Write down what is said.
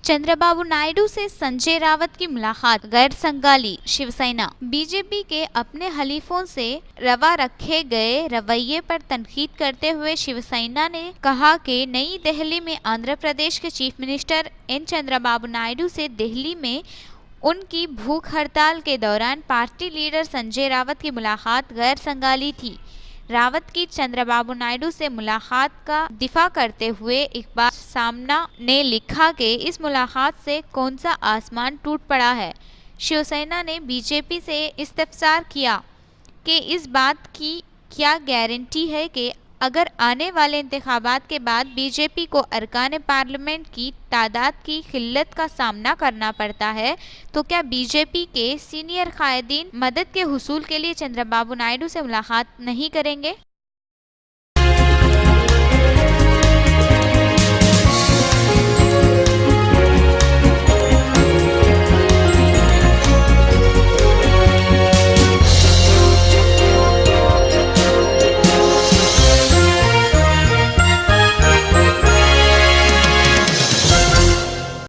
चंद्रबाबू नायडू से संजय रावत की मुलाकात गैर संगाली। शिवसेना बीजेपी के अपने हलीफों से रवा रखे गए रवैये पर तनकीद करते हुए शिवसेना ने कहा कि नई दिल्ली में आंध्र प्रदेश के chief minister N Chandrababu Naidu से दिल्ली में उनकी भूख हड़ताल के दौरान पार्टी लीडर संजय रावत की मुलाकात गैर संगाली थी। रावत की चंद्रबाबू नायडू से मुलाकात का दिफा करते हुए इकबाल सामना ने लिखा कि इस मुलाकात से कौन सा आसमान टूट पड़ा है। शिवसेना ने बीजेपी से इस्तफसार किया कि इस बात की क्या गारंटी है कि अगर आने वाले इंतखाबात के बाद बीजेपी को अरकान पार्लियामेंट की तादाद की किल्लत का सामना करना पड़ता है तो क्या बीजेपी के सीनियर कायदीन मदद के हुसूल के लिए चंद्रबाबू नायडू से मुलाकात नहीं करेंगे।